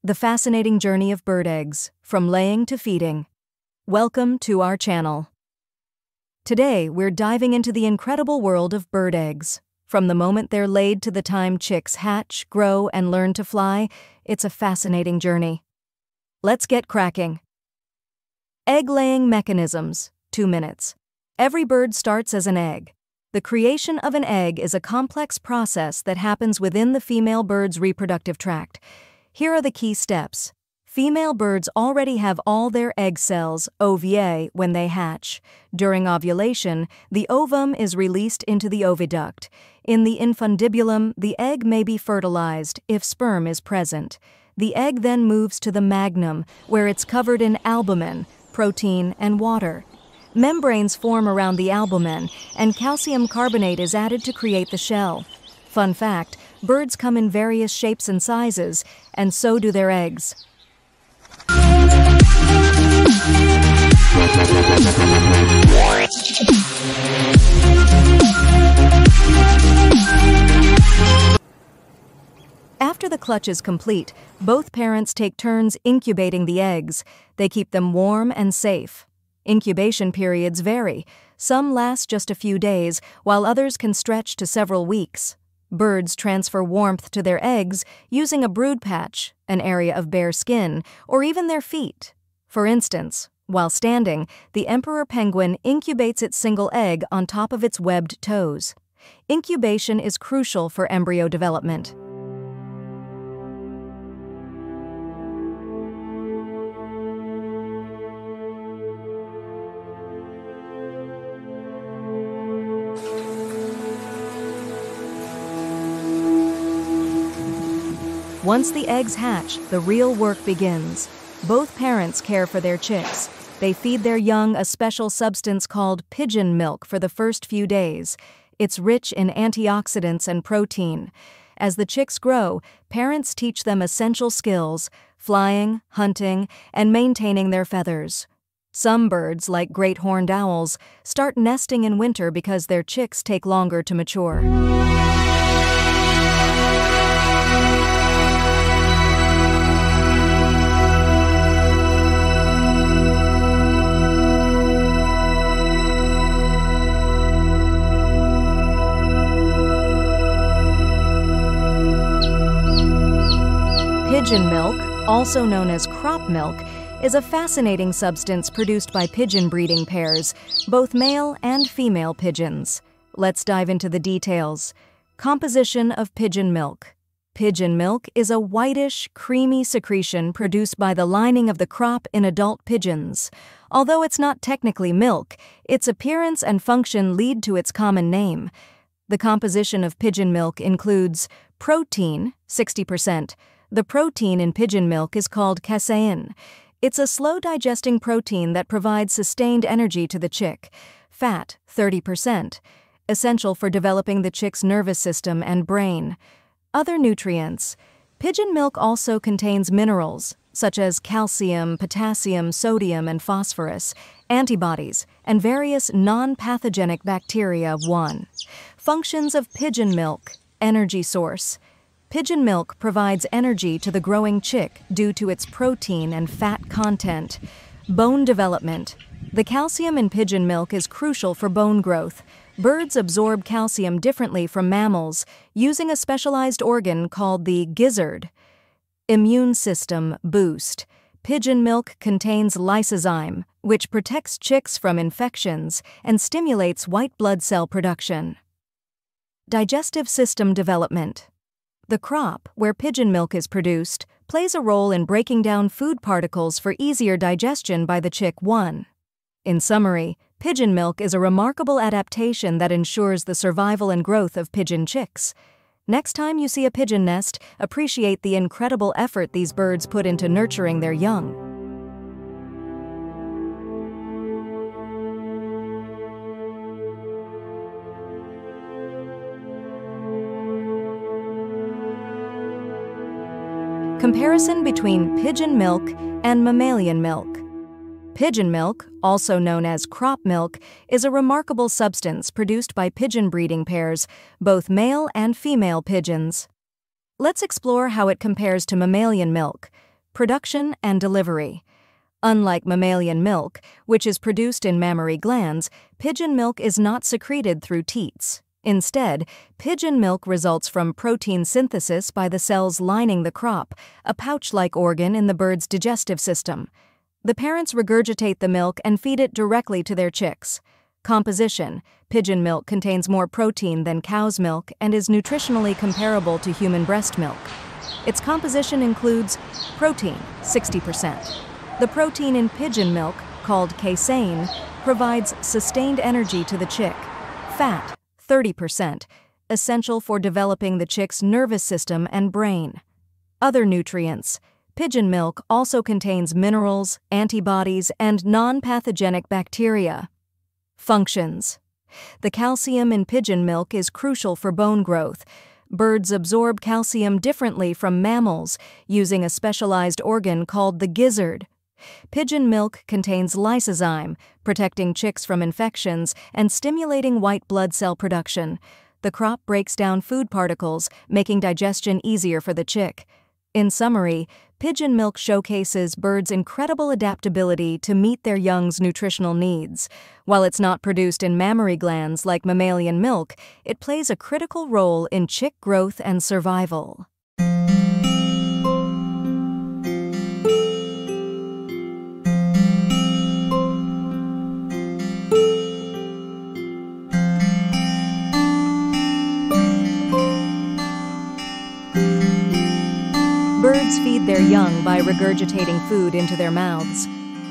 The fascinating journey of bird eggs, from laying to feeding. Welcome to our channel. Today, we're diving into the incredible world of bird eggs. From the moment they're laid to the time chicks hatch, grow, and learn to fly, it's a fascinating journey. Let's get cracking. Egg-laying mechanisms. 2 minutes. Every bird starts as an egg. The creation of an egg is a complex process that happens within the female bird's reproductive tract. Here are the key steps. Female birds already have all their egg cells, ovae, when they hatch. During ovulation, the ovum is released into the oviduct. In the infundibulum, the egg may be fertilized if sperm is present. The egg then moves to the magnum, where it's covered in albumin, protein, and water. Membranes form around the albumin, and calcium carbonate is added to create the shell. Fun fact, birds come in various shapes and sizes, and so do their eggs. After the clutch is complete, both parents take turns incubating the eggs. They keep them warm and safe. Incubation periods vary. Some last just a few days, while others can stretch to several weeks. Birds transfer warmth to their eggs using a brood patch, an area of bare skin, or even their feet. For instance, while standing, the emperor penguin incubates its single egg on top of its webbed toes. Incubation is crucial for embryo development. Once the eggs hatch, the real work begins. Both parents care for their chicks. They feed their young a special substance called pigeon milk for the first few days. It's rich in antioxidants and protein. As the chicks grow, parents teach them essential skills: flying, hunting, and maintaining their feathers. Some birds, like great horned owls, start nesting in winter because their chicks take longer to mature. Pigeon milk, also known as crop milk, is a fascinating substance produced by pigeon breeding pairs, both male and female pigeons. Let's dive into the details. Composition of pigeon milk. Pigeon milk is a whitish, creamy secretion produced by the lining of the crop in adult pigeons. Although it's not technically milk, its appearance and function lead to its common name. The composition of pigeon milk includes protein, 60%. The protein in pigeon milk is called casein. It's a slow-digesting protein that provides sustained energy to the chick. Fat, 30%, essential for developing the chick's nervous system and brain. Other nutrients. Pigeon milk also contains minerals, such as calcium, potassium, sodium, and phosphorus, antibodies, and various non-pathogenic bacteria. 1. Functions of pigeon milk. Energy source. Pigeon milk provides energy to the growing chick due to its protein and fat content. Bone development. The calcium in pigeon milk is crucial for bone growth. Birds absorb calcium differently from mammals, using a specialized organ called the gizzard. Immune system boost. Pigeon milk contains lysozyme, which protects chicks from infections and stimulates white blood cell production. Digestive system development. The crop, where pigeon milk is produced, plays a role in breaking down food particles for easier digestion by the chick. 1. In summary, pigeon milk is a remarkable adaptation that ensures the survival and growth of pigeon chicks. Next time you see a pigeon nest, appreciate the incredible effort these birds put into nurturing their young. Comparison between pigeon milk and mammalian milk. Pigeon milk, also known as crop milk, is a remarkable substance produced by pigeon breeding pairs, both male and female pigeons. Let's explore how it compares to mammalian milk. Production and delivery. Unlike mammalian milk, which is produced in mammary glands, pigeon milk is not secreted through teats. Instead, pigeon milk results from protein synthesis by the cells lining the crop, a pouch-like organ in the bird's digestive system. The parents regurgitate the milk and feed it directly to their chicks. Composition: pigeon milk contains more protein than cow's milk and is nutritionally comparable to human breast milk. Its composition includes protein, 60%. The protein in pigeon milk, called casein, provides sustained energy to the chick. Fat, 30%, essential for developing the chick's nervous system and brain. Other nutrients. Pigeon milk also contains minerals, antibodies, and non-pathogenic bacteria. Functions. The calcium in pigeon milk is crucial for bone growth. Birds absorb calcium differently from mammals, using a specialized organ called the gizzard. Pigeon milk contains lysozyme, protecting chicks from infections and stimulating white blood cell production. The crop breaks down food particles, making digestion easier for the chick. In summary, pigeon milk showcases birds' incredible adaptability to meet their young's nutritional needs. While it's not produced in mammary glands like mammalian milk, it plays a critical role in chick growth and survival. Birds feed their young by regurgitating food into their mouths.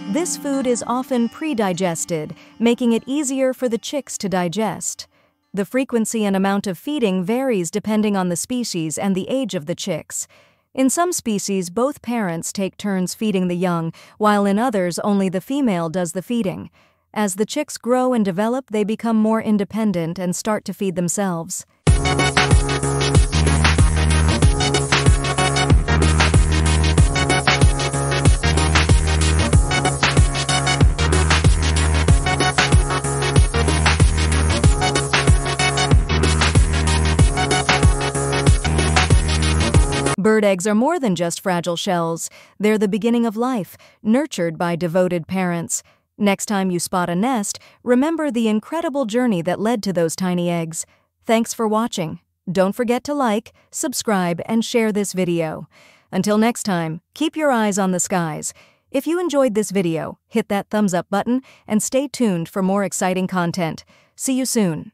This food is often pre-digested, making it easier for the chicks to digest. The frequency and amount of feeding varies depending on the species and the age of the chicks. In some species, both parents take turns feeding the young, while in others, only the female does the feeding. As the chicks grow and develop, they become more independent and start to feed themselves. Bird eggs are more than just fragile shells. They're the beginning of life, nurtured by devoted parents. Next time you spot a nest, remember the incredible journey that led to those tiny eggs. Thanks for watching. Don't forget to like, subscribe, and share this video. Until next time, keep your eyes on the skies. If you enjoyed this video, hit that thumbs up button and stay tuned for more exciting content. See you soon.